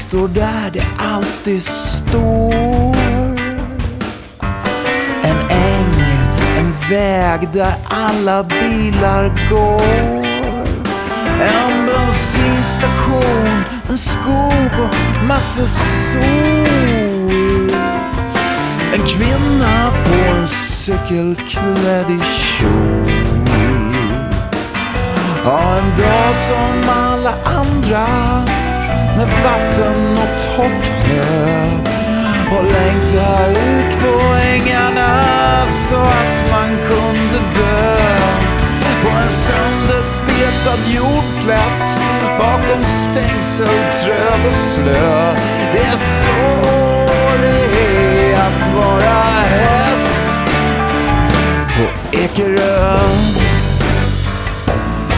står där det alltid står. En äng, en väg där alla bilar går. En bensinstation, en skog och massa sol. En kvinna på en cykel klädd i kjol. Ja, en dag som alla andra, med vatten och torrt hö, och längta ut på ängarna så att man kunde dö. På en sönderbetad jordplätt bakom stängsel, träd och slö. Det är så det är att vara häst på Ekerö.